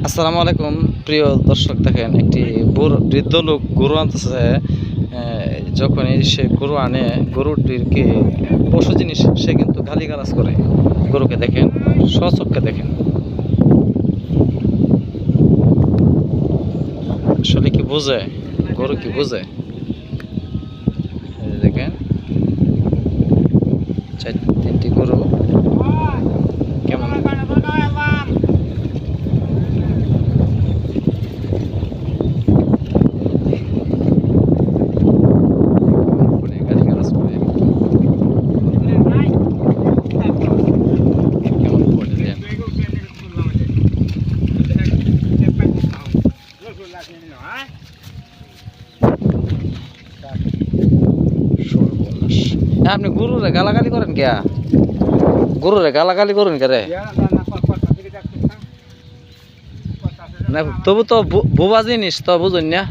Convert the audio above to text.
আসসালামু আলাইকুম প্রিয় দর্শক, দেখেন একটি বৃদ্ধ লোক গরু আনতেছে। যখনই সে গরু আনে, গরুটিকে পশু জিনিস সে কিন্তু গালিগালাজ করে। গরুকে দেখেন, স্বচক্ষে দেখেন, আসলে কি বোঝে, গরু কি বোঝে? এই যে দেখেন, তিনটি গরু কেমন করে গালিগালাজ করে, কেমন করে দেন। সর্বনাশ। আপনি গরুরে গালাগালি করেন কে? গরুরে গালাগালি করেন কে রে? না, তবু তো বোবা জিনিস তো, বুঝুন না।